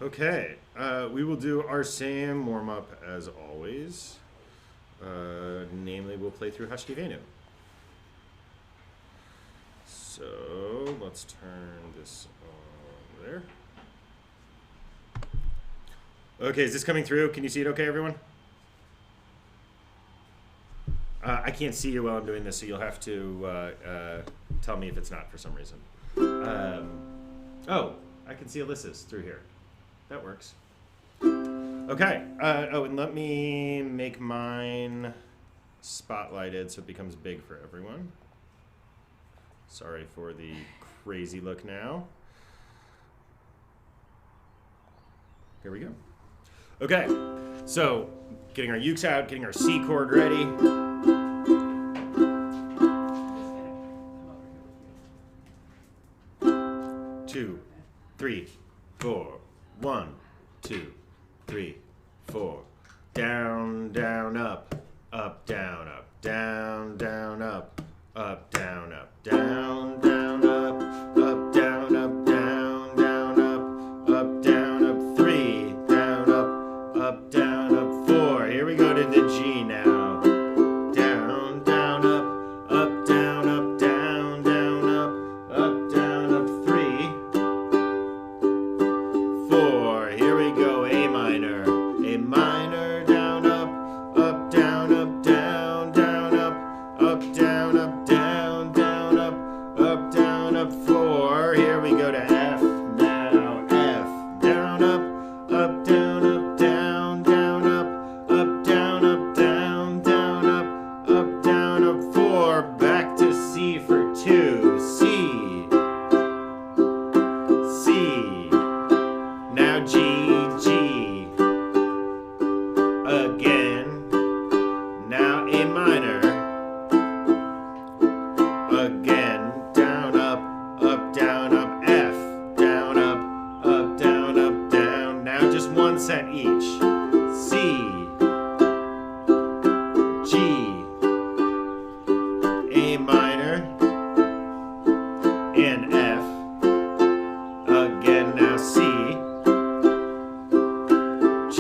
Okay, we will do our same warm-up as always. Namely, we'll play through Husky Venu. So, let's turn this on there. Okay, is this coming through? Can you see it okay, everyone? I can't see you while I'm doing this, so you'll have to tell me if it's not for some reason. Oh, I can see Alyssa's through here. That works. Okay. Oh, and let me make mine spotlighted so it becomes big for everyone. Sorry for the crazy look now. Here we go. Okay. So, getting our ukes out, getting our C chord ready. 2, 3, 4. 1, 2, 3, 4. Down, down, up, up, down, up, down, down, up, up, down, up, down, down, up, up, down, up, down, down, up, down, up, 3, down, up, down, up, 4. Here we go to the G now. Down, down, up, down, up, down, down, up, down, up, 3. 4. Here we go, A minor, down, up, down, up, down, down, up, down, up, down, down, up, down, up, 4. Here we go to F now, F, down, up, down, up, down, down, up, down, up, down, down, up, down, up, 4. Back to C for 2, C. Now G, G, again, now A minor, again, down, up, down, up, F, down, up, down, now just one set each, C, G, A minor, and F, again, now C, G,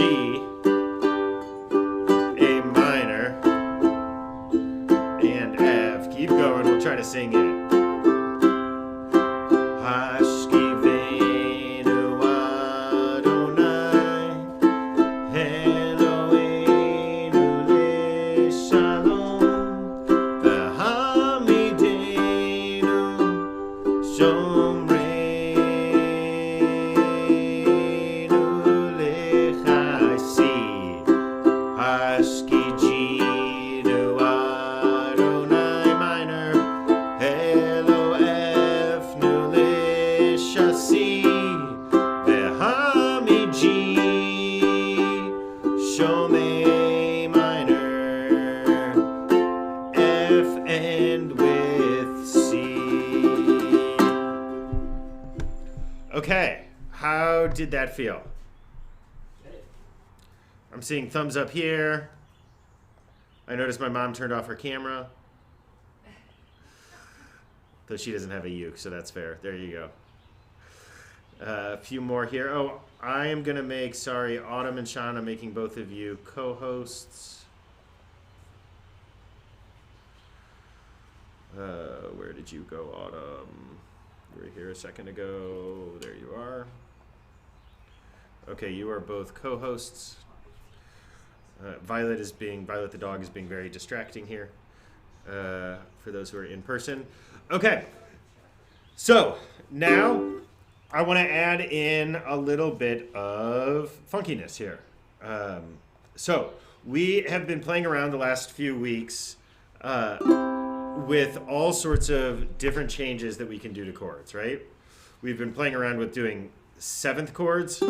A minor, and F. Keep going, we'll try to sing it. Hashki venu Adonai, Eloheinu leshalom, v'hamidenu shomreinu lechasi. Hashki Ginu Adonai minor, Hello F nu leshasi, v'hami G, Shome minor, F end with C. Okay, how did that feel? I'm seeing thumbs up here. I noticed my mom turned off her camera. Though she doesn't have a uke, so that's fair. There you go. A few more here. Oh, I am going to make, sorry, Autumn and Sean, I'm making both of you co-hosts. Where did you go, Autumn? You were here a second ago. There you are. Okay, you are both co-hosts. Violet the dog is being very distracting here for those who are in person. Okay, so now I want to add in a little bit of funkiness here. So we have been playing around the last few weeks with all sorts of different changes that we can do to chords, right? We've been playing around with doing seventh chords. They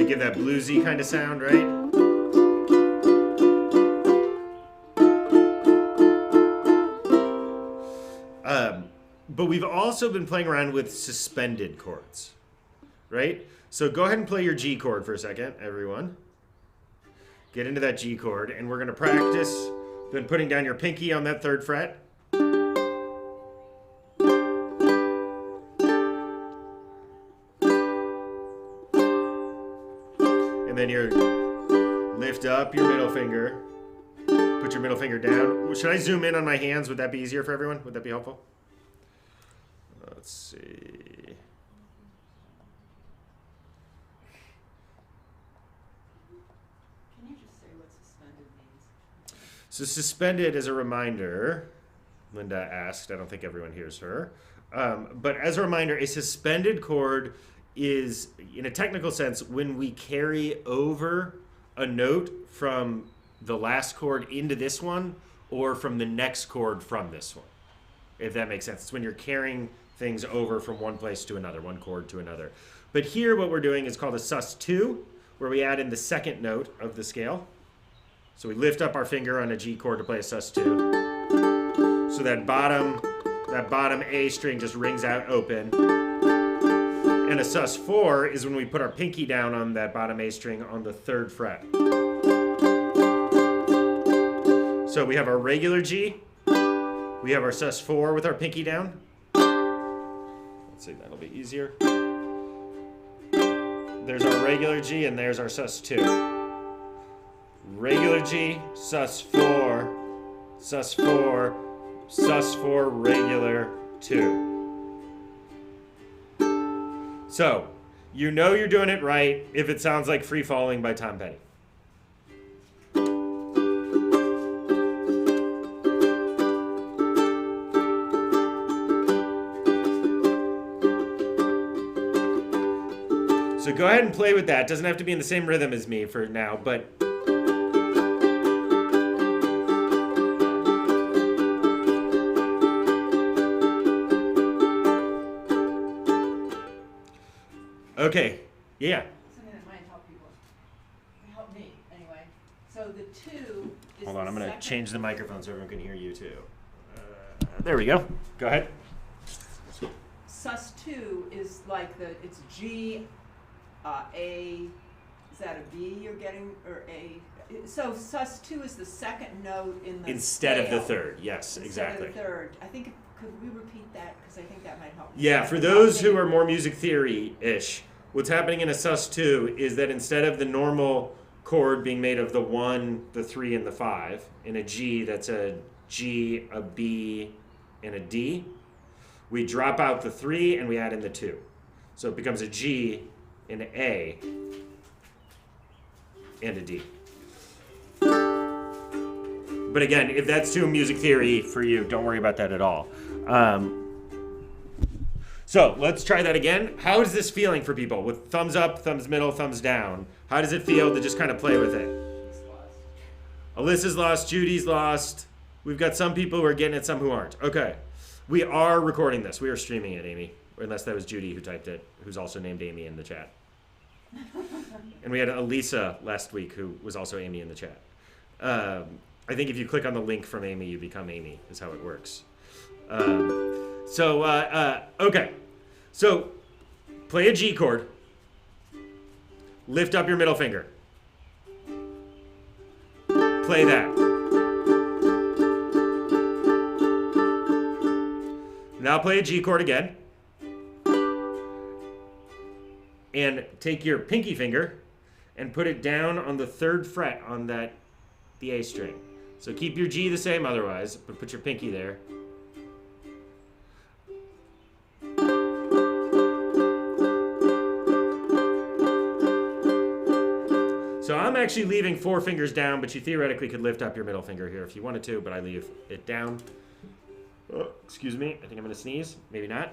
give that bluesy kind of sound, right? But we've also been playing around with suspended chords, right? So go ahead and play your G chord for a second, everyone. Get into that G chord, and we're going to practice then putting down your pinky on that 3rd fret. And then you lift up your middle finger. Put your middle finger down. Should I zoom in on my hands? Would that be easier for everyone? Would that be helpful? Let's see. Can you just say what suspended means? So suspended, as a reminder, Linda asked, I don't think everyone hears her, but as a reminder, a suspended chord is, in a technical sense, when we carry over a note from the last chord into this one, or from the next chord from this one, if that makes sense. It's when you're carrying things over from one place to another, one chord to another. But here what we're doing is called a sus2, where we add in the second note of the scale. So we lift up our finger on a G chord to play a sus2. So that bottom A string just rings out open. And a sus4 is when we put our pinky down on that bottom A string on the 3rd fret. So we have our regular G, we have our sus4 with our pinky down. Let's see, that'll be easier. There's our regular G and there's our sus2. Regular G, sus4, sus4, sus4, regular 2. So, you know you're doing it right if it sounds like Free Falling by Tom Petty. So go ahead and play with that. It doesn't have to be in the same rhythm as me for now, but okay, yeah. Something that might help people. Help me, anyway. So the 2 is Hold on, the I'm going to second- change the microphone so everyone can hear you too. There we go. Go ahead. Sus2 is like it's G, A, is that a B you're getting, or A? So sus2 is the second note in the Instead of the scale. 3rd, yes, Instead exactly. of the 3rd. I think, could we repeat that? Because I think that might help. Yeah, for those who are more music theory-ish, what's happening in a sus2 is that instead of the normal chord being made of the 1, the 3, and the 5, in a G that's a G, a B, and a D, we drop out the 3 and we add in the 2. So it becomes a G, an A, and a D. But again, if that's too music theory for you, don't worry about that at all. So let's try that again. How is this feeling for people? With thumbs up, thumbs middle, thumbs down. How does it feel to just kind of play with it? Alyssa's lost, Judy's lost. We've got some people who are getting it, some who aren't. Okay. We are recording this. We are streaming it, Amy. Unless that was Judy who typed it, who's also named Amy in the chat. And we had Elisa last week who was also Amy in the chat. I think if you click on the link from Amy, you become Amy, is how it works. Okay. So, play a G chord. Lift up your middle finger. Play that. Now play a G chord again. And take your pinky finger and put it down on the 3rd fret on the A string. So keep your G the same otherwise, but put your pinky there. So I'm actually leaving 4 fingers down, but you theoretically could lift up your middle finger here if you wanted to, but I leave it down. Oh, excuse me, I think I'm gonna sneeze. Maybe not.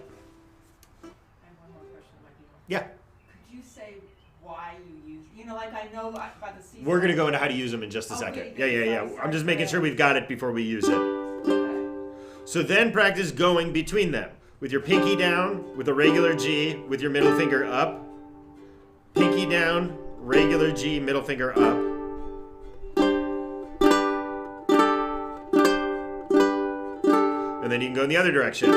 I have one more question that might be helpful. Yeah. Could you say why you use, like I know by the season. We're gonna go into how to use them in just a second. Yeah. I'm just making sure we've got it before we use it. Okay. So then practice going between them. With your pinky down, with a regular G, with your middle finger up. Pinky down, regular G, middle finger up. And then you can go in the other direction.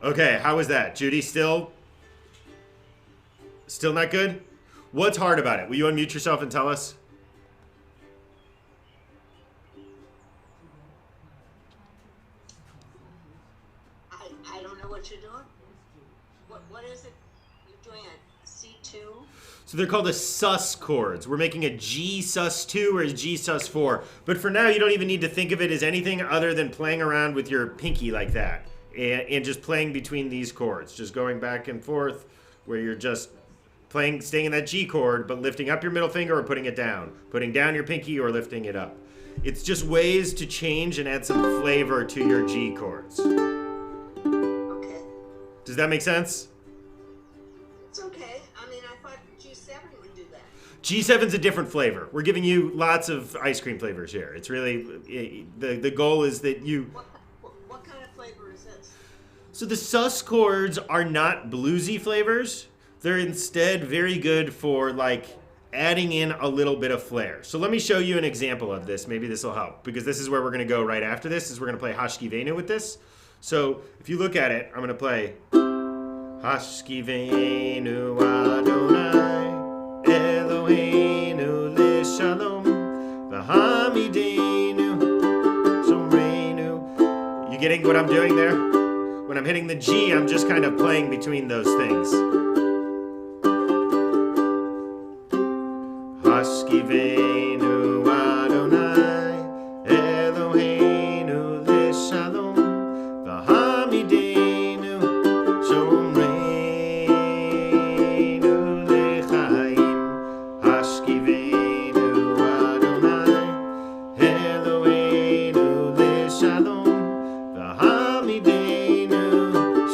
Okay, how was that? Judy, still not good? What's hard about it? Will you unmute yourself and tell us? I what you're doing? What is it? You're doing a C2? So they're called a sus chords. We're making a G sus2 or a G sus4. But for now, you don't even need to think of it as anything other than playing around with your pinky like that. And just playing between these chords. Just going back and forth where you're just playing, staying in that G chord, but lifting up your middle finger or putting it down. Putting down your pinky or lifting it up. It's just ways to change and add some flavor to your G chords. Okay. Does that make sense? It's okay. I mean, I thought G7 would do that. G7's a different flavor. We're giving you lots of ice cream flavors here. It's really, the goal is that you... What kind of flavor is this? So the sus chords are not bluesy flavors. They're instead very good for like adding in a little bit of flair. So let me show you an example of this. Maybe this will help because this is where we're going to go right after this. Is we're going to play Hashki Venu with this. So if you look at it, I'm going to play Hashki Venu Adonai Eloheinu Lishalom V'hamidenu Shomreinu. You getting what I'm doing there? When I'm hitting the G, I'm just kind of playing between those things. Hashkivenu Adonai Eloheinu Lishalom V'hamidenu Shomreinu Lechaim. Hashkivenu Adonai Eloheinu Lishalom V'hamidenu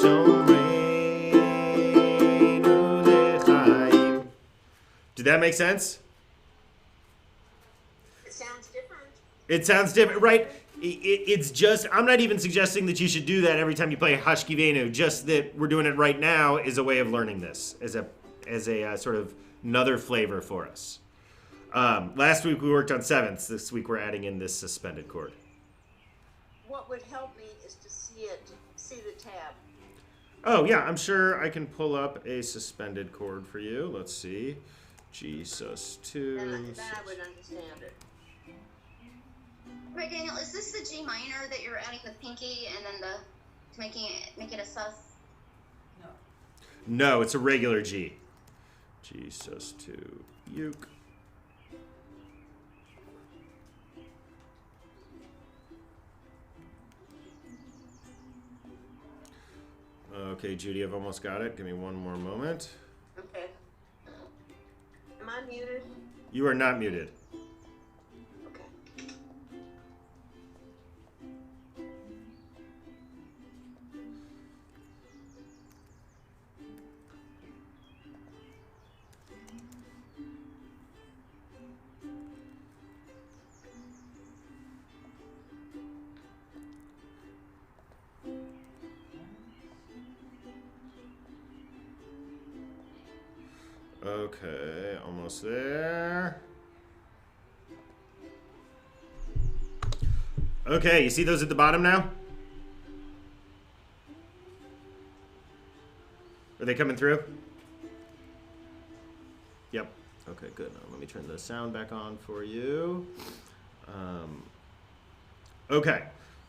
Shomreinu Lechaim. Did that make sense? It sounds different, right? It's just, I'm not even suggesting that you should do that every time you play Hashki Venu, just that we're doing it right now is a way of learning this, as a sort of another flavor for us. Last week we worked on sevenths. This week we're adding in this suspended chord. What would help me is to see the tab. Oh yeah, I'm sure I can pull up a suspended chord for you. Let's see. G sus2. Then I would understand it. Right, Daniel, is this the G minor that you're adding the pinky and then to make it a sus? No. No, it's a regular G. G sus2 uke. Okay, Judy, I've almost got it. Give me one more moment. Okay. Am I muted? You are not muted. Okay. Okay, almost there. Okay, you see those at the bottom now? Are they coming through? Yep. Okay, good. Now let me turn the sound back on for you. Okay,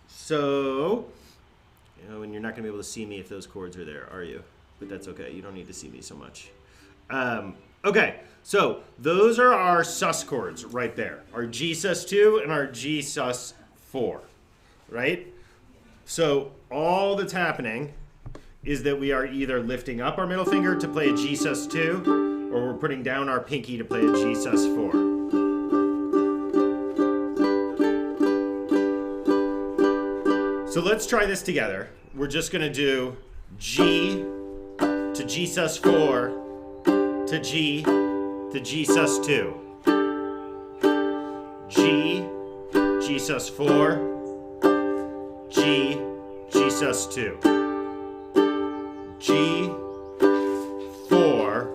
so, and you're not going to be able to see me if those chords are there, are you? But that's okay. You don't need to see me so much. Okay, so those are our sus chords right there. Our G sus2 and our G sus4, right? So all that's happening is that we are either lifting up our middle finger to play a G sus2 or we're putting down our pinky to play a G sus4. So let's try this together. We're just going to do G to G sus4 to G sus2. G sus4, G sus2. G4,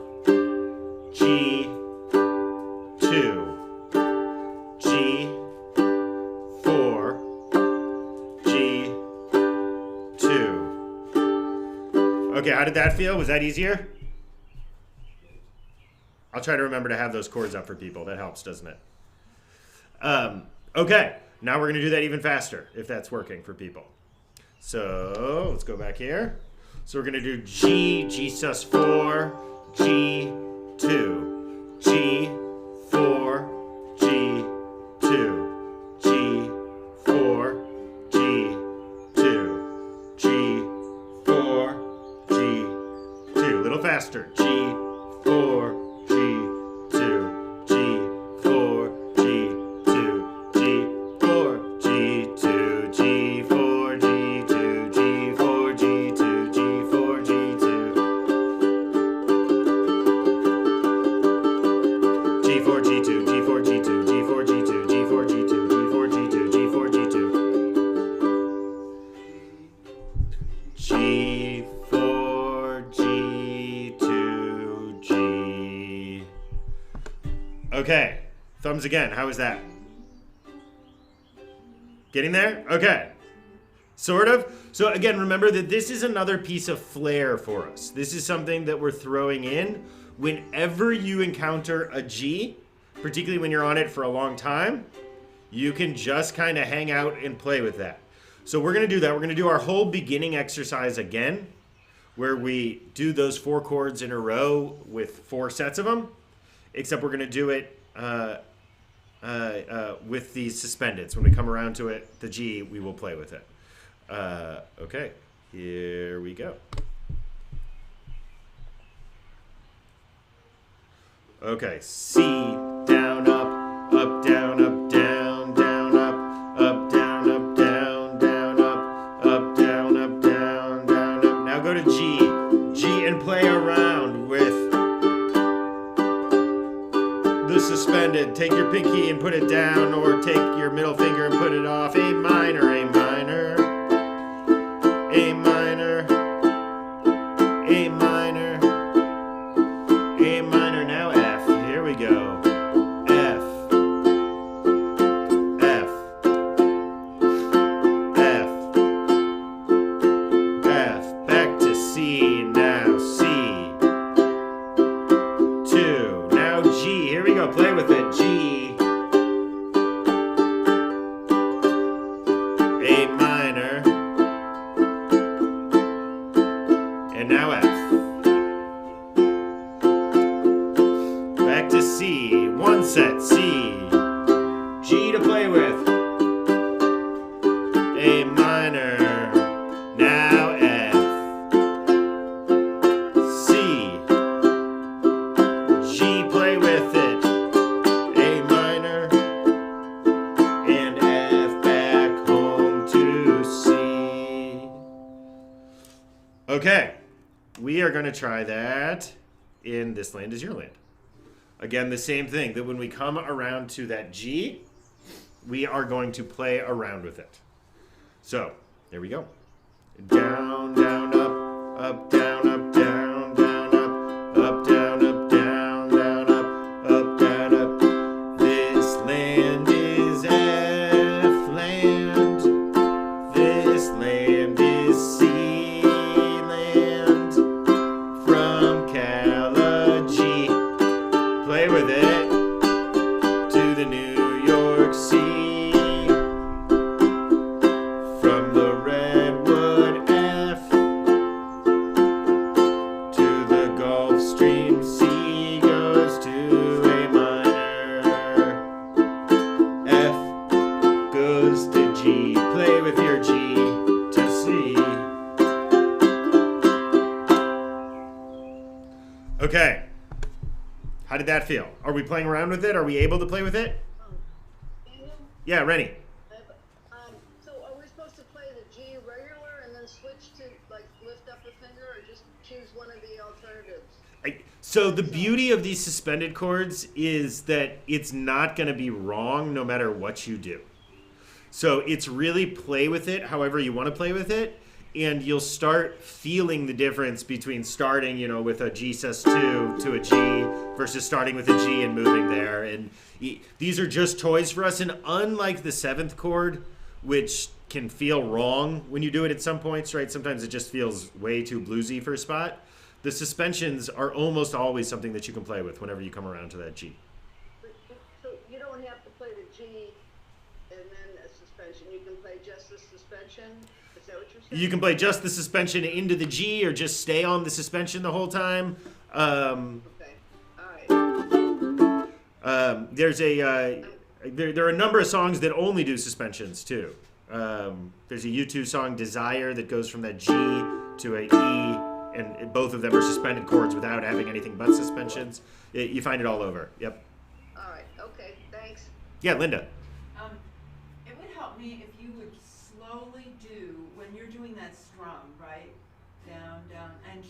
G2. G4, G2. Okay, how did that feel? Was that easier? I'll try to remember to have those chords up for people. That helps, doesn't it? Okay, now we're going to do that even faster, if that's working for people. So let's go back here. So we're going to do G, G sus4, G, 2, G, 4, G, 2, G, 4, G, 2, G, 4, G, 2. A little faster. G, 4, G, 2, G, 4, G, 2, G, 4, G, 2, G, 4, G, 2, G, 4, G, 2, G, 4, G, 2. G4, G2, G4, G2, G4, G2, G4, G2, G4, G2, G4, G2. G4, G2, G. Okay, thumbs again. How was that? Getting there? Okay. Sort of. So again, remember that this is another piece of flair for us. This is something that we're throwing in whenever you encounter a G, particularly when you're on it for a long time. You can just kind of hang out and play with that. So we're going to do that. We're going to do our whole beginning exercise again, where we do those 4 chords in a row with 4 sets of them, except we're going to do it with these suspended. So when we come around to it, the G, we will play with it. Okay, here we go. Okay, C, down, up, down, up, down, down, up, down, up, down, down, up, down, up, down, down, up. Now go to G, G, and play around with the suspended. Take your pinky and put it down, or take your middle finger and put it off. A minor, A minor, A minor, A minor, A minor. Now F. Here we go. F, F, F, F. Back to C. Now C. 2. Now G. Here we go. Play with it. G. A minor. And now F. Back to C. 1 set. C. G to play with. A minor. Now F. C. G, play with it. A minor. And F, back home to C. Okay, we are going to try that in This Land Is Your Land. Again, the same thing, that when we come around to that G, we are going to play around with it. So, there we go. Down, down, up, down, up, down, down, up, down, up, down, down, up, down, up. This land is F land. This land is C land. From Cala-G. Play with it to the New York Sea. From the Redwood F to the Gulf Stream. C goes to A minor. F goes to G. Play with your G to C. Okay. How did that feel? Are we playing around with it? Are we able to play with it? Daniel, Yeah, Rennie. so are we supposed to play the G regular and then switch to like lift up a finger, or just choose one of the alternatives? So the beauty of these suspended chords is that it's not going to be wrong no matter what you do. So it's really play with it however you want to play with it, and you'll start feeling the difference between starting, with a G sus2 to a G versus starting with a G and moving there. And these are just toys for us, and unlike the 7th chord, which can feel wrong when you do it at some points, right? Sometimes it just feels way too bluesy for a spot. The suspensions are almost always something that you can play with whenever you come around to that G. So you don't have to play the G and then a suspension. You can play just the suspension. Is that what you're saying? You can play just the suspension into the G, or just stay on the suspension the whole time. Okay. All right. There's there are a number of songs that only do suspensions too. There's a U2 song, Desire, that goes from that G to a E, and both of them are suspended chords without having anything but suspensions. You find it all over. Yep. All right. Okay. Thanks. Yeah, Linda. It would help me if you would slowly do, when you're doing that strum, right? Down, down, and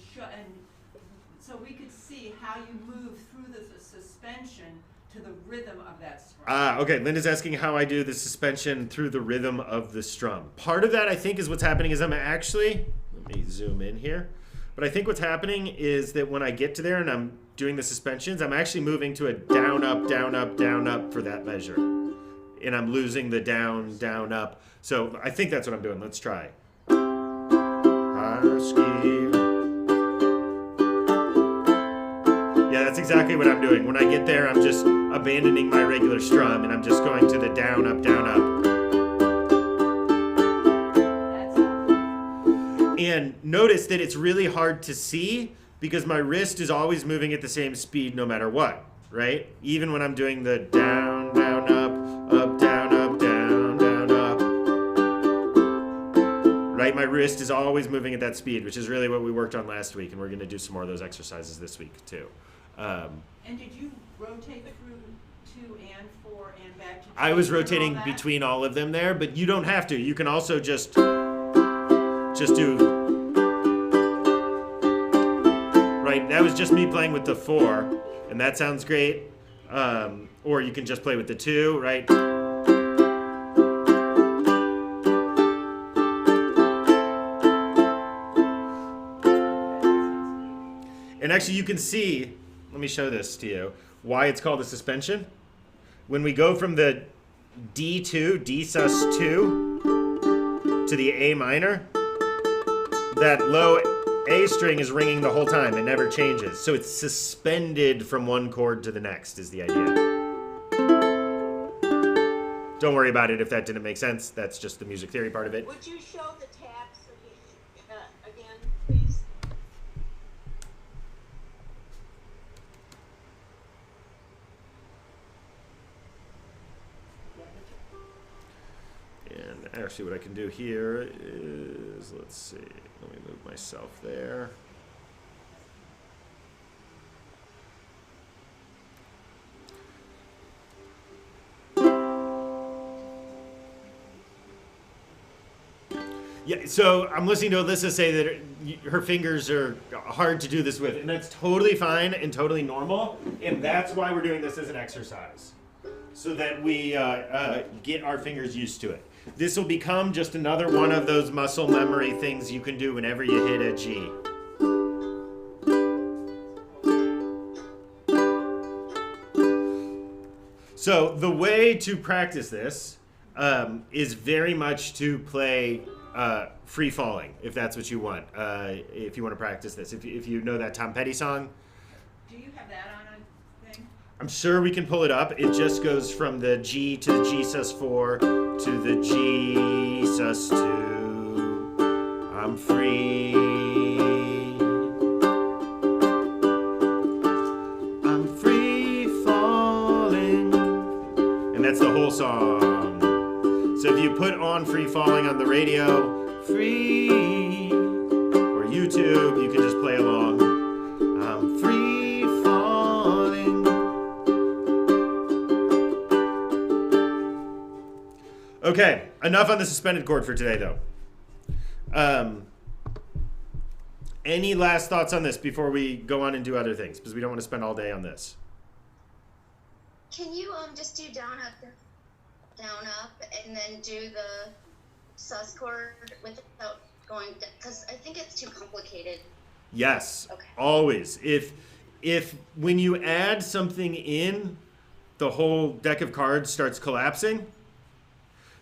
so we could see how you move through the suspension to the rhythm of that strum. Okay. Linda's asking how I do the suspension through the rhythm of the strum. Part of that, I think, is what's happening is I'm actually, let me zoom in here, but I think what's happening is that when I get to there and I'm doing the suspensions, I'm actually moving to a down, up, down, up, down, up for that measure. And I'm losing the down, down, up. So I think that's what I'm doing. Let's try. Yeah, that's exactly what I'm doing. When I get there, I'm just abandoning my regular strum and I'm just going to the down, up, down, up. That's all. And notice that it's really hard to see because my wrist is always moving at the same speed no matter what, right? Even when I'm doing the down, down, up, down, up, down, down, up. Right? My wrist is always moving at that speed, which is really what we worked on last week, and we're going to do some more of those exercises this week too. And did you rotate through 2 and 4 and back to 2? I was and all rotating that? between all of them there, but you don't have to. You can also just do, right? That was just me playing with the 4, and that sounds great. Or you can just play with the 2, right? And actually you can see, let me show this to you, why it's called a suspension. When we go from the D2, D sus2, to the A minor, that low A string is ringing the whole time. It never changes. So it's suspended from one chord to the next is the idea. Don't worry about it if that didn't make sense. That's just the music theory part of it. Would you show the tabs again, please? And actually what I can do here is, let's see, let me move myself there. Yeah, so I'm listening to Alyssa say that her fingers are hard to do this with, and that's totally fine and totally normal, and that's why we're doing this as an exercise, so that we get our fingers used to it. This will become just another one of those muscle memory things you can do whenever you hit a G. So the way to practice this is very much to play free falling, if that's what you want. If you want to practice this, if you know that Tom Petty song. Do you have that on a thing? I'm sure we can pull it up. It just goes from the G to the G sus4 to the G sus2. I'm free. I'm free falling. And that's the whole song. So if you put on Free Falling on the radio, free, or YouTube, you can just play along. I'm free falling. Okay, enough on the suspended chord for today, though. Any last thoughts on this before we go on and do other things? Because we don't want to spend all day on this. Can you just do down up, and then do the sus chord without going? Because I think it's too complicated. Yes, Okay. always. If when you add something in, the whole deck of cards starts collapsing,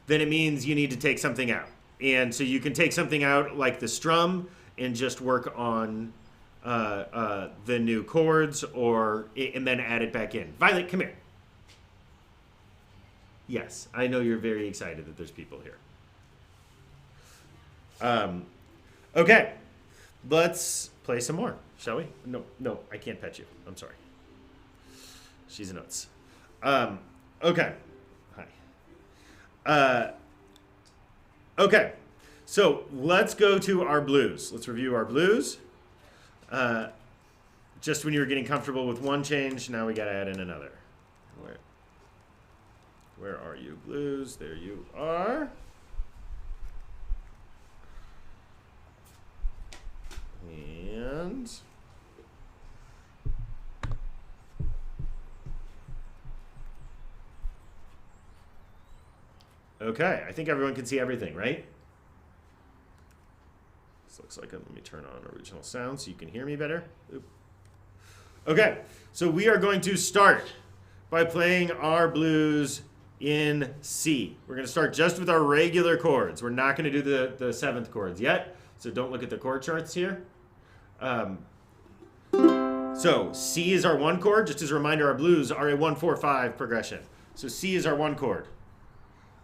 then it means you need to take something out. And so you can take something out like the strum and just work on the new chords, and then add it back in. Violet, come here. Yes, I know you're very excited that there's people here. Okay, let's play some more, shall we? No, I can't pet you. I'm sorry. She's nuts. Okay. Hi. Okay, so let's go to our blues. Let's review our blues. Just when you were getting comfortable with one change, now we got to add in another. Where are you, blues? There you are. And okay, I think everyone can see everything, right? This looks like it. Let me turn on original sound so you can hear me better. Oop. Okay, so we are going to start by playing our blues in C. We're going to start just with our regular chords. We're not going to do the seventh chords yet, so don't look at the chord charts here. So C is our one chord. Just as a reminder, our blues are a 1-4-5 progression. So C is our one chord.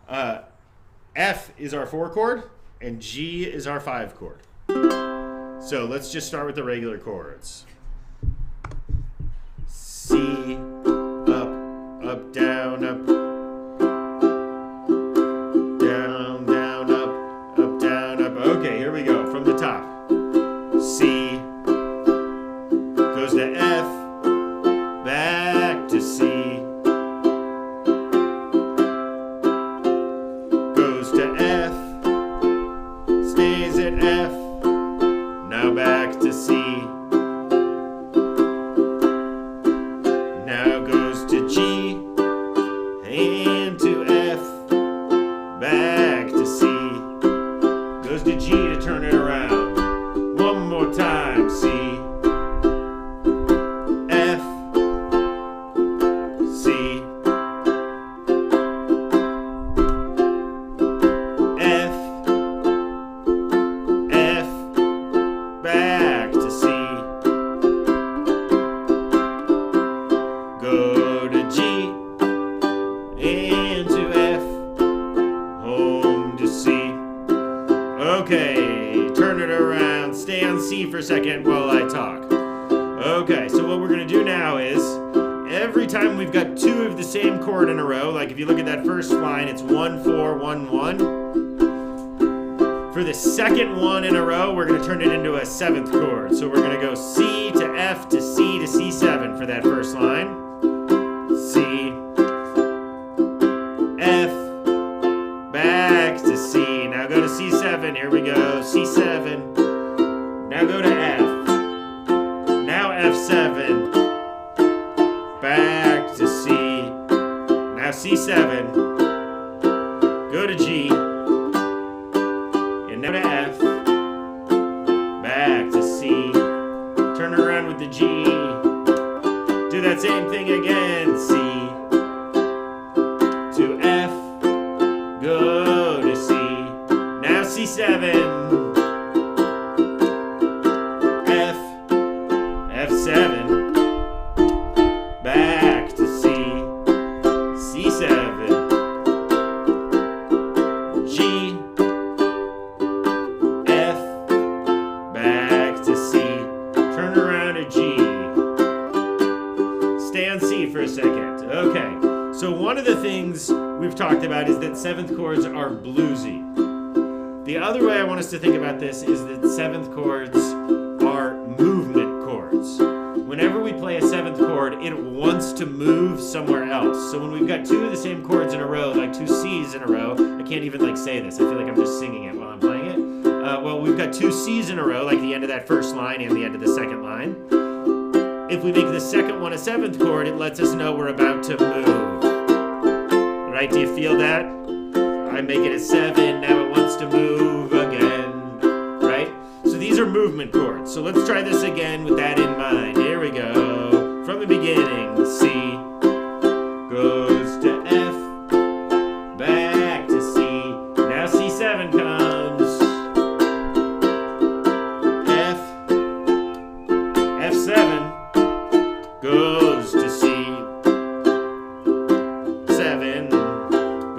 F is our 4 chord, and G is our 5 chord. So let's just start with the regular chords. C, up, down, up, down, up, down, up. Okay, here we go from the top. C goes to F, back to C, goes to F, stays at F, now back to C, now goes to G, and to F, back to C, goes to G to turn it around. One more time, C, F, C, F, back to C, go to G, and to F, home to C. Okay, turn it around. Stay on C for a second while I talk. Okay, so what we're going to do now is every time we've got two of the same chord in a row, like if you look at that first line, it's 1, 4, 1, 1. For the second one in a row, we're going to turn it into a seventh chord. So we're going to go C to F to C to C7 for that first line. C, F, back to C. Now go to C7. Here we go. C7. Now go to F. Now F7. Back to C. Now C7. Go to G. And now to F. Back to C. Turn around with the G. Do that same thing again. C. To F. Go to C. Now C7. F7, back to C, C7, G, F, back to C, turn around to G, stay on C for a second. Okay, so one of the things we've talked about is that seventh chords are bluesy. The other way I want us to think about this is that seventh chords are movement chords. Whenever we play a seventh chord, it wants to move somewhere else. So when we've got two of the same chords in a row, like two C's in a row, I can't even say this. I feel like I'm just singing it while I'm playing it. Well, we've got two C's in a row, like the end of that first line and the end of the second line. If we make the second one a seventh chord, it lets us know we're about to move. Right? Do you feel that? I make it a 7, now it wants to move again. Right? So these are movement chords. So let's try this again with that in mind. Here we go. From the beginning, C goes to F, back to C. Now C7 comes. F, F7 goes to C. 7,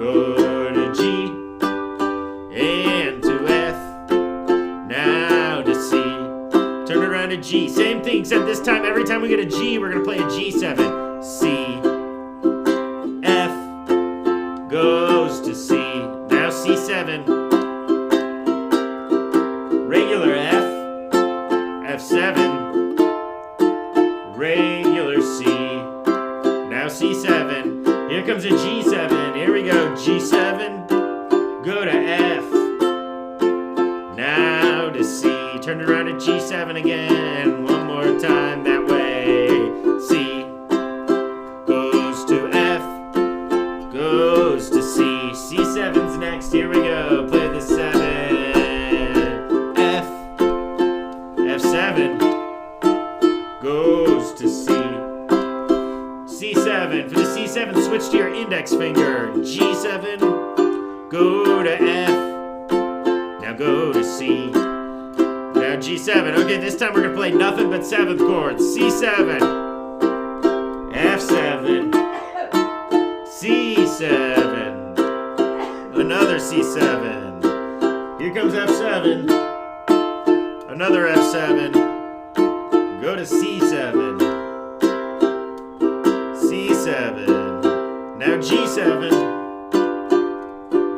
go to G, and to F, now to C, turn around to G. Same thing, except this time, every time we get a G, we're gonna play a G7. C, F, goes to C, now C7, regular F, F7, regular C, now C7, here comes a G7, here we go, G7, go to F, now to C, turn around to G7 again, one more time that way, C, goes to F, goes to C, C7's next, here we go, play the 7, F, F7, goes to C, C7, for the C7 switch to your index finger, G7, go to F, now go to C, now G7, okay this time we're going to play nothing but 7th chords, C7, F7, C7, another C7, here comes F7, another F7, go to C7, C7, now G7,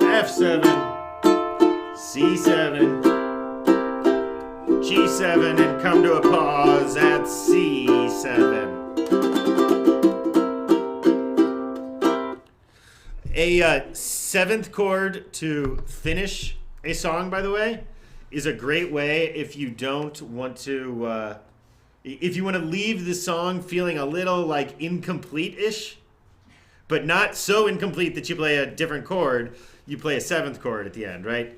F7, C7, G7, and come to a pause at C7. A 7th chord to finish a song, by the way, is a great way if you don't want to, if you want to leave the song feeling a little like incomplete-ish, but not so incomplete that you play a different chord, you play a 7th chord at the end, right?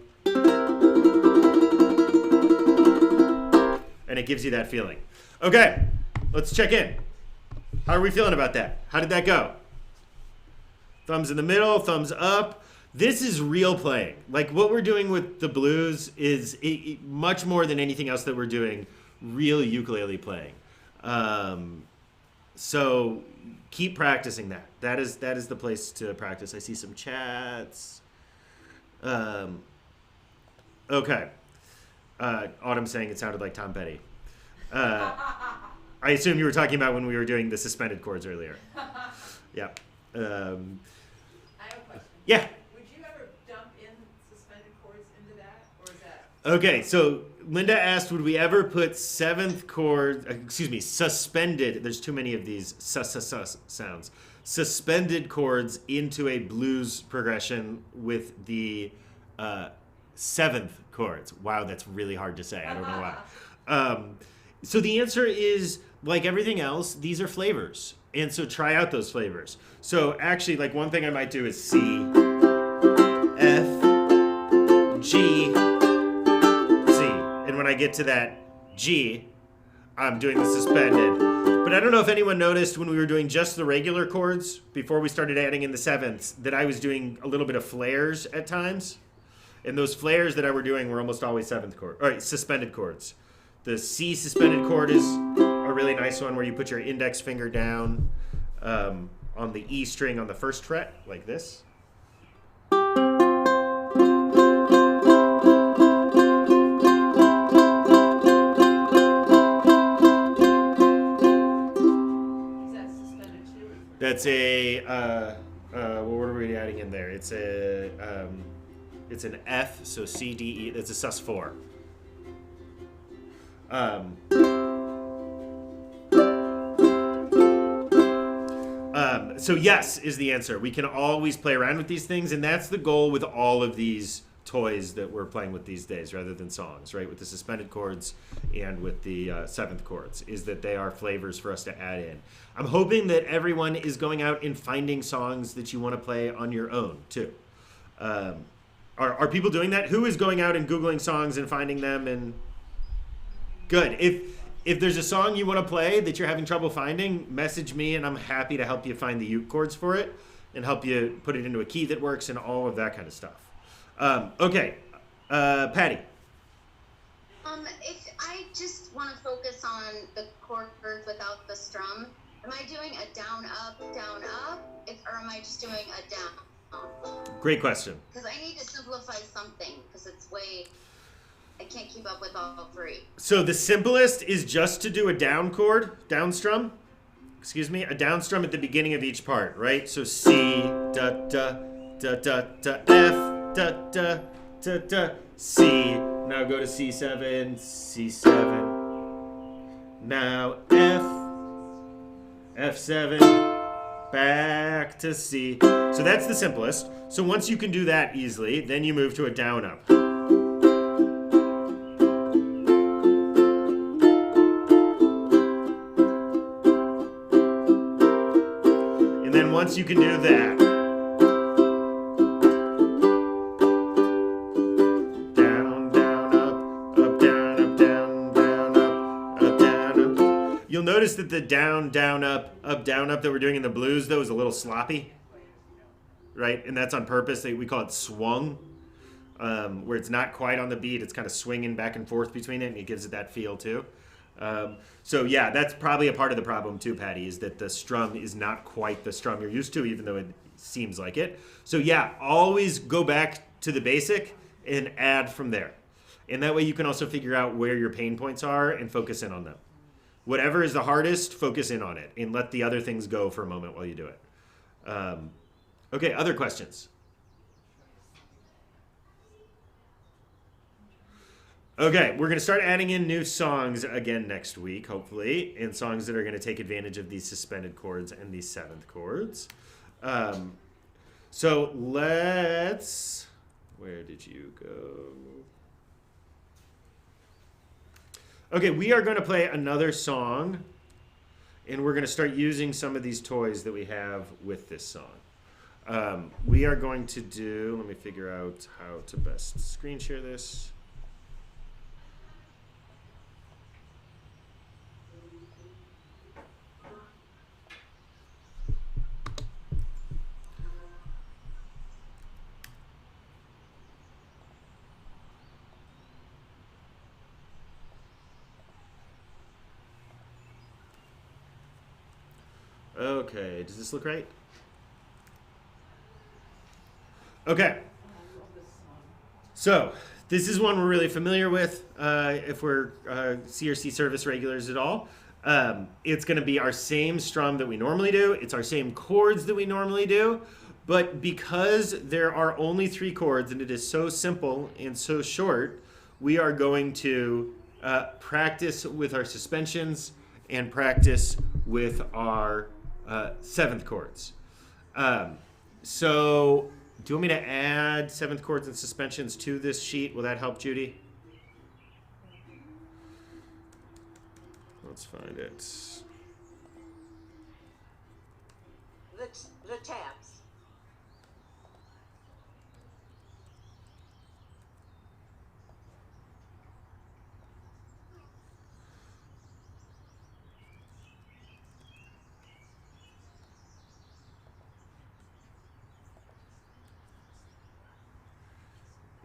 And it gives you that feeling. Okay, let's check in. How are we feeling about that? How did that go? Thumbs in the middle, thumbs up. This is real playing. Like what we're doing with the blues is much more than anything else that we're doing, real ukulele playing. So keep practicing that. That is the place to practice. I see some chats. Okay. Autumn saying it sounded like Tom Petty. I assume you were talking about when we were doing the suspended chords earlier. Yeah. I have a question. Yeah. Would you ever dump in suspended chords into that, or is that? Okay, so Linda asked, would we ever put 7th chord, suspended, there's too many of these sounds, suspended chords into a blues progression with the 7th chords. Wow, that's really hard to say. I don't know why. So the answer is, like everything else, these are flavors. And so try out those flavors. So actually, like one thing I might do is C, F, G, C. And when I get to that G, I'm doing the suspended. But I don't know if anyone noticed when we were doing just the regular chords, before we started adding in the 7ths, that I was doing a little bit of flares at times. And those flares that I were doing were almost always 7th chord, or suspended chords. The C suspended chord is a really nice one where you put your index finger down on the E string on the 1st fret, like this. Is that suspended too? That's a, what are we adding in there? It's a, it's an F, so C, D, E, that's a sus4. So yes is the answer. We can always play around with these things, and that's the goal with all of these toys that we're playing with these days, rather than songs, right? With the suspended chords and with the 7th chords, is that they are flavors for us to add in. I'm hoping that everyone is going out and finding songs that you want to play on your own, too. Are people doing that? Who is going out and Googling songs and finding them? And good. If there's a song you want to play that you're having trouble finding, message me and I'm happy to help you find the uke chords for it and help you put it into a key that works and all of that kind of stuff. Okay, Patty. If I just want to focus on the chords without the strum, am I doing a down, up, or am I just doing a down, Great question. Because I need to simplify something, because it's I can't keep up with all three. So the simplest is just to do a down chord, down strum. Excuse me, a down strum at the beginning of each part, right? So C, da, da, da, da, da, F, da, da, da, da, C. Now go to C7, C7. Now F, F7, back to C. So that's the simplest. So once you can do that easily, then you move to a down up. And then once you can do that, down, down, up, down, up, down, down, up, down, up. You'll notice that the down, down, up, down, up that we're doing in the blues, though, is a little sloppy, right? And that's on purpose. We call it swung, where it's not quite on the beat. It's kind of swinging back and forth between it, and it gives it that feel, too. So yeah, that's probably a part of the problem too, Patty, is that the strum is not quite the strum you're used to, even though it seems like it. So yeah, always go back to the basic and add from there. And that way you can also figure out where your pain points are and focus in on them. Whatever is the hardest, focus in on it and let the other things go for a moment while you do it. Okay, other questions? Okay, we're going to start adding in new songs again next week, hopefully, and songs that are going to take advantage of these suspended chords and these seventh chords. So let's... Where did you go? Okay, we are going to play another song, and we're going to start using some of these toys that we have with this song. We are going to do... Let me figure out how to best screen share this. Okay, does this look right? Okay. So, this is one we're really familiar with if we're CRC service regulars at all. It's going to be our same strum that we normally do. It's our same chords that we normally do. But because there are only 3 chords and it is so simple and so short, we are going to practice with our suspensions and practice with our 7th chords. So, do you want me to add 7th chords and suspensions to this sheet? Will that help, Judy? Let's find it. The tabs.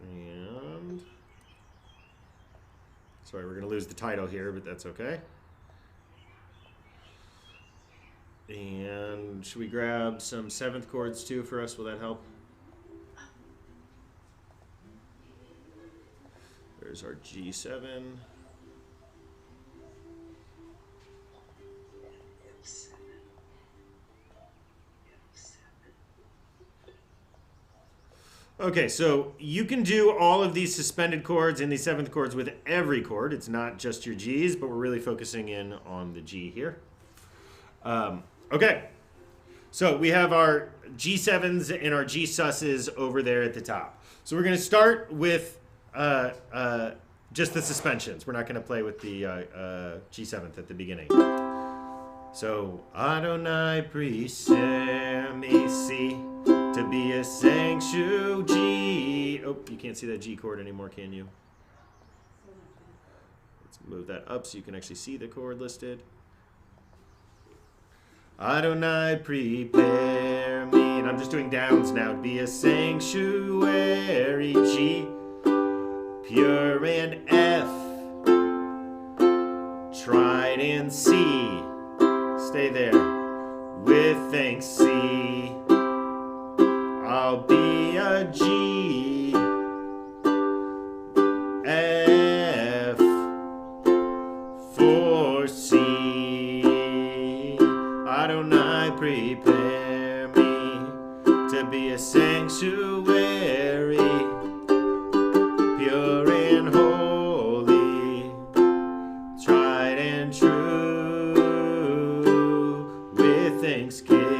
And sorry, we're going to lose the title here, but that's okay. And should we grab some 7th chords too for us? Will that help? There's our G7. Okay, so you can do all of these suspended chords and these 7th chords with every chord. It's not just your G's, but we're really focusing in on the G here. Okay, so we have our G7s and our G susses over there at the top. So we're going to start with just the suspensions. We're not going to play with the G7th at the beginning. So, Adonai preser me si, to be a sanctuary G. Oh, you can't see that G chord anymore, can you? Let's move that up so you can actually see the chord listed. Adonai prepare me, and I'm just doing downs now, to be a sanctuary G, pure and F, tried and C, stay there, with thanks C, I'll a G, F for C. Adonai, prepare me to be a sanctuary, pure and holy, tried and true, with thanksgiving.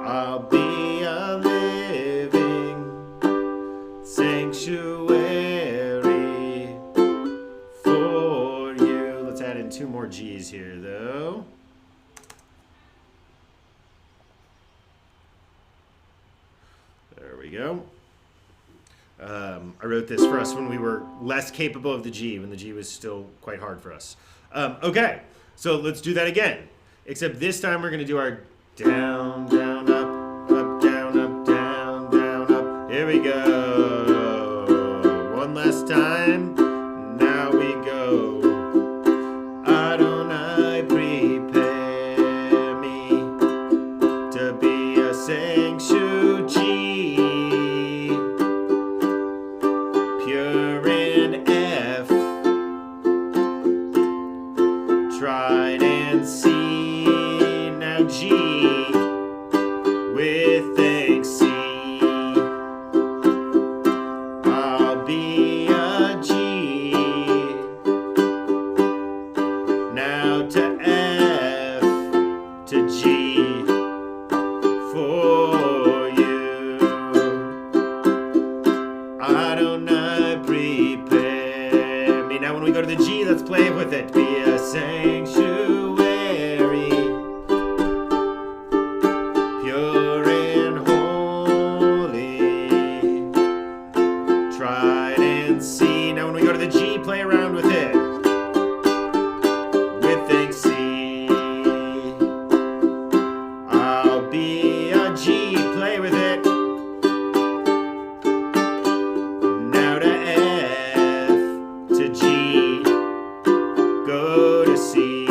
I'll be a living sanctuary for you. Let's add in 2 more G's here, though. There we go. I wrote this for us when we were less capable of the G, when the G was still quite hard for us. Okay, so let's do that again. Except this time we're going to do our down, down, up, up, down, down, up. Here we go. One last time. Now we go. Adonai, prepare me to be a sanctuary, pure and F, tried and C. Now G, with thanks C. I'll be a G. Now to F, to G for you. Adonai, prepare me. Now when we go to the G, let's play with it. Be a sanctuary, pure and holy, tried and see. Now when we go to the G, play around with it. With thanks C. I'll be a G, play with it. Now to F, to G, go to C.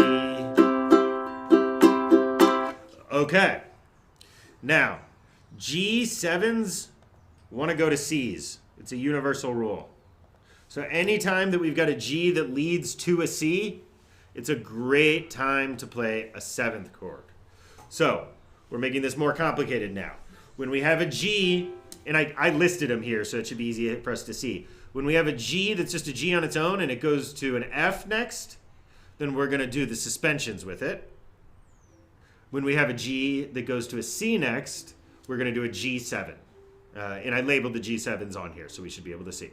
Okay. Now, G7s want to go to Cs. It's a universal rule. So anytime that we've got a G that leads to a C, it's a great time to play a 7th chord. So we're making this more complicated now. When we have a G, and I listed them here, so it should be easy for us to see. When we have a G that's just a G on its own and it goes to an F next, then we're going to do the suspensions with it. When we have a G that goes to a C next, we're going to do a G7. And I labeled the G7s on here, so we should be able to see.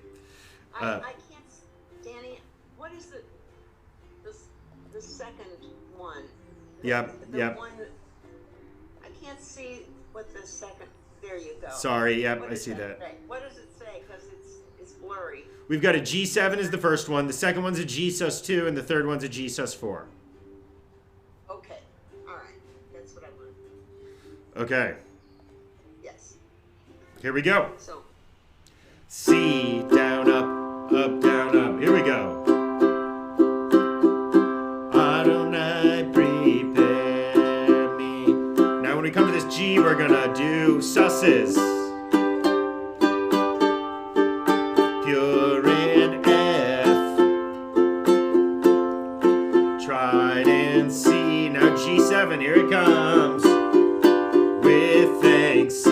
I can't, Danny, what is the second one? Yep. One, I can't see what the second, there you go. Sorry, yep, What I does see that. say? What does it say? Because it's blurry. We've got a G7 is the first one, the second one's a G sus2, and the third one's a G sus4. Okay, all right, that's what I want. Okay, Yes, here we go. so, C, down, up, down, up. Here we go. Adonai, prepare me. Now when we come to this G, we're gonna do susses. Pure and F, tried and C. Now G7, here it comes. With thanks C.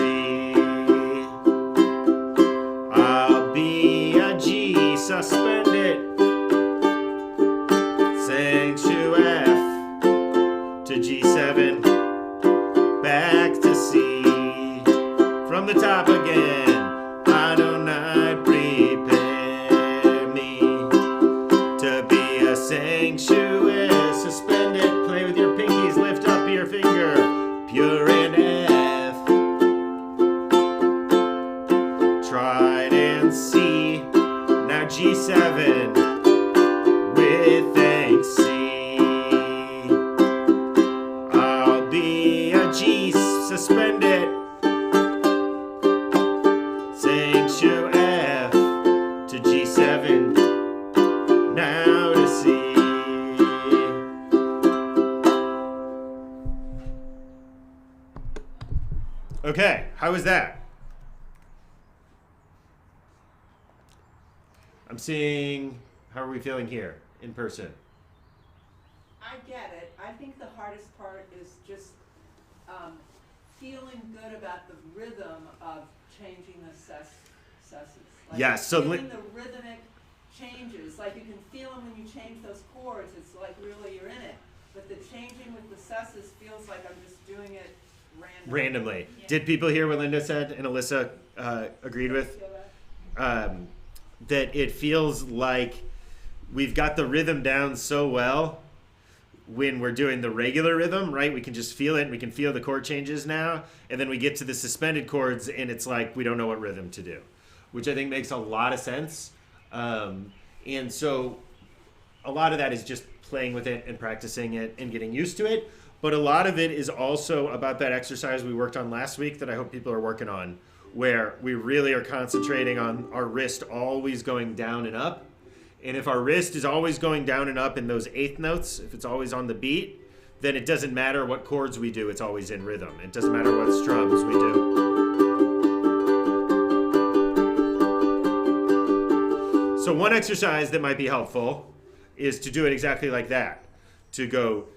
I'll be a G, suspend it. Sanctu F to G7, back to C. From the top again. Adonai, prepare me to be a sanctuary. Suspend it, play with your pinkies, lift up your finger. Pure and F, tried and C. Now G7 with thanks C. I'll be a G, suspend it. Sanctu F to G7. Now to C. Okay, how was that? I'm seeing, how are we feeling here in person? I get it. I think the hardest part is just feeling good about the rhythm of changing the susses. Like Yes, so feeling the rhythmic changes. Like you can feel them when you change those chords. It's like really you're in it. But the changing with the susses feels like I'm just doing it randomly. Yeah. Did people hear what Linda said and Alyssa agreed with? That it feels like we've got the rhythm down so well when we're doing the regular rhythm, right? We can just feel it. We can feel the chord changes now. And then we get to the suspended chords and it's like we don't know what rhythm to do, which I think makes a lot of sense. And so a lot of that is just playing with it and practicing it and getting used to it. But a lot of it is also about that exercise we worked on last week that I hope people are working on, where we really are concentrating on our wrist always going down and up. And if our wrist is always going down and up in those eighth notes, if it's always on the beat, then it doesn't matter what chords we do, it's always in rhythm. It doesn't matter what strums we do. So one exercise that might be helpful is to do it exactly like that. To go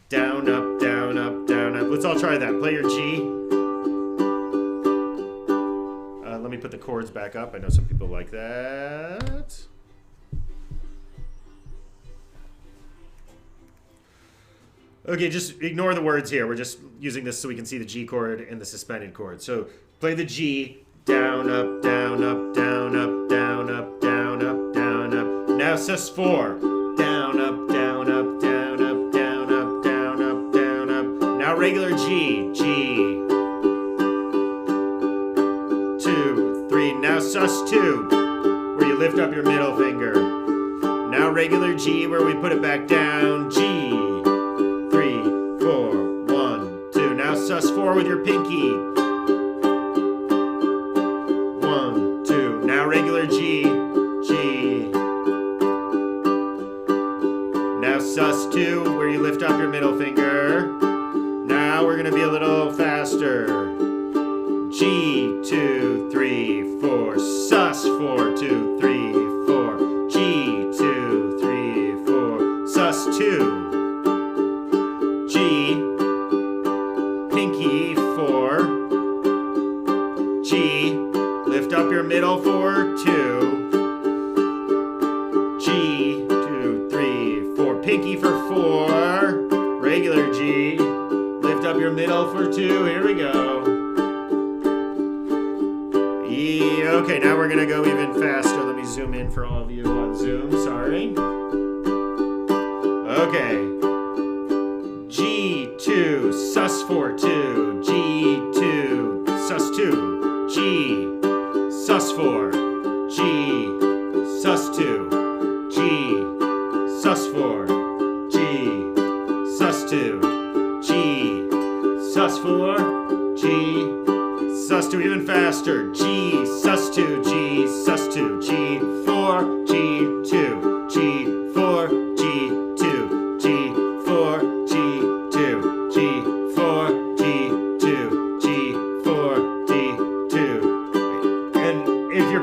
down, up, down, up, down, up. Let's all try that. Play your G. Let me put the chords back up. I know some people like that. Okay, just ignore the words here. We're just using this so we can see the G chord and the suspended chord. So play the G, down, up, down, up, down, up, down, up, down, up, down, up. Now sus4, down, up, down, up, down, up, down, up, down, up, down, up. Now regular G, G. 2, 3, now sus2, where you lift up your middle finger. Now regular G, where we put it back down, G. 4 with your pinky. 1, 2. Now regular G, G. Now sus2, where you lift up your middle finger. Now we're gonna be a little faster. G, 2, 3, 4. sus4, 2, 3, 4. G, 2, 3, 4. sus2. G. Pinky 4, G, lift up your middle for 2, G, 2, 3, 4, pinky for 4, regular G, lift up your middle for 2, here we go. Okay, now we're gonna go even faster. Let me zoom in for all of you on Zoom, sorry. Okay. G2, sus4, 2, G2, sus2, G, sus4, G, sus2, G, sus4, G, sus2, G, sus4, G, sus2, even faster, G, sus2, G, sus2, G4, G2, G4, G2, G4,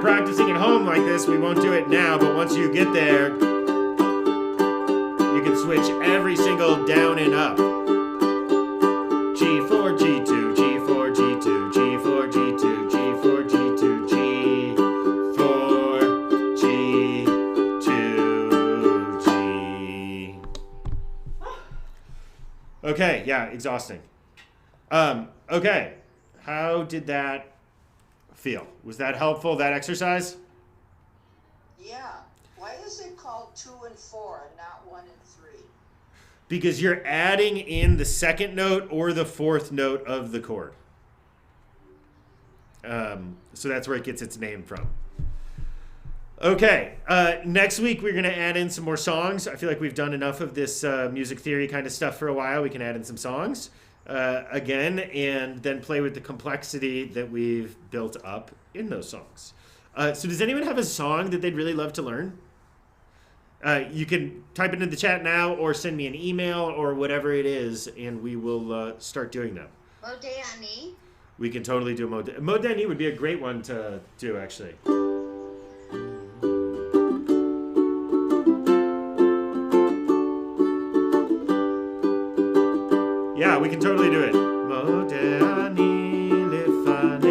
practicing at home like this, we won't do it now, but once you get there, you can switch every single down and up. G4, G2, G4, G2, G4, G2, G4, G2, G4, G2, G. Okay, yeah, exhausting. Okay, how did that feel? Was that helpful, that exercise? Yeah. Why is it called 2 and 4 and not 1 and 3? Because you're adding in the second note or the fourth note of the chord. So that's where it gets its name from. Okay, next week we're going to add in some more songs. I feel like we've done enough of this music theory kind of stuff for a while. We can add in some songs. Again, and then play with the complexity that we've built up in those songs. So does anyone have a song that they'd really love to learn? You can type it in the chat now or send me an email or whatever it is, and we will start doing them. Modani. We can totally do Modani. Modani would be a great one to do, actually. we can totally do it. Modani lifane.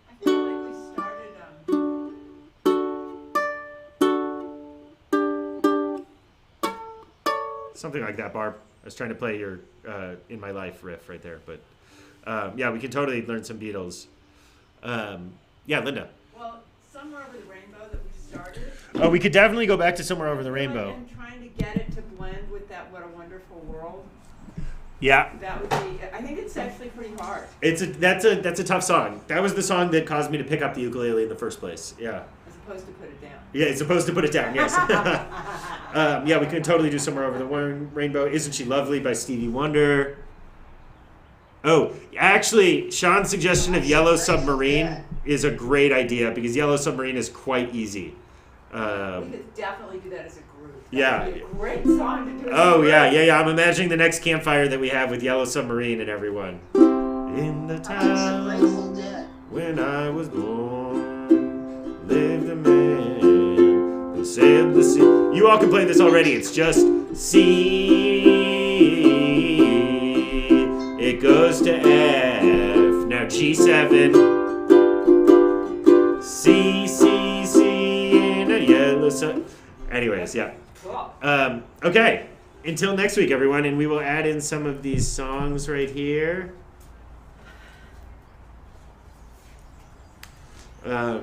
I feel like we started, Something like that, Barb. I was trying to play your In My Life riff right there, but yeah, we can totally learn some Beatles. Yeah, Linda. well, Somewhere Over the Rainbow that we started. Oh, we could definitely go back to Somewhere Over the Rainbow. And trying to get it to blend with that What a Wonderful World. Yeah, That would be, I think it's actually pretty hard. that's a tough song. That was the song that caused me to pick up the ukulele in the first place. Yeah. As opposed to put it down. Yeah, it's supposed to put it down, yes. Yeah, we could totally do Somewhere Over the Rainbow. Isn't She Lovely by Stevie Wonder. Oh, actually, Sean's suggestion of Yellow Submarine is a great idea because Yellow Submarine is quite easy. We could definitely do that as a group. Yeah. That would be a great song to do as a Oh, group. yeah. I'm imagining the next campfire that we have with Yellow Submarine and everyone. In the I'm so town Grateful Dead. when I was born, lived a man who sailed the sea. You all can play this already. It's just C. It goes to F. Now G7. C, in a yellow sun. Anyways, yeah. Cool. Okay. Until next week, everyone, and we will add in some of these songs right here.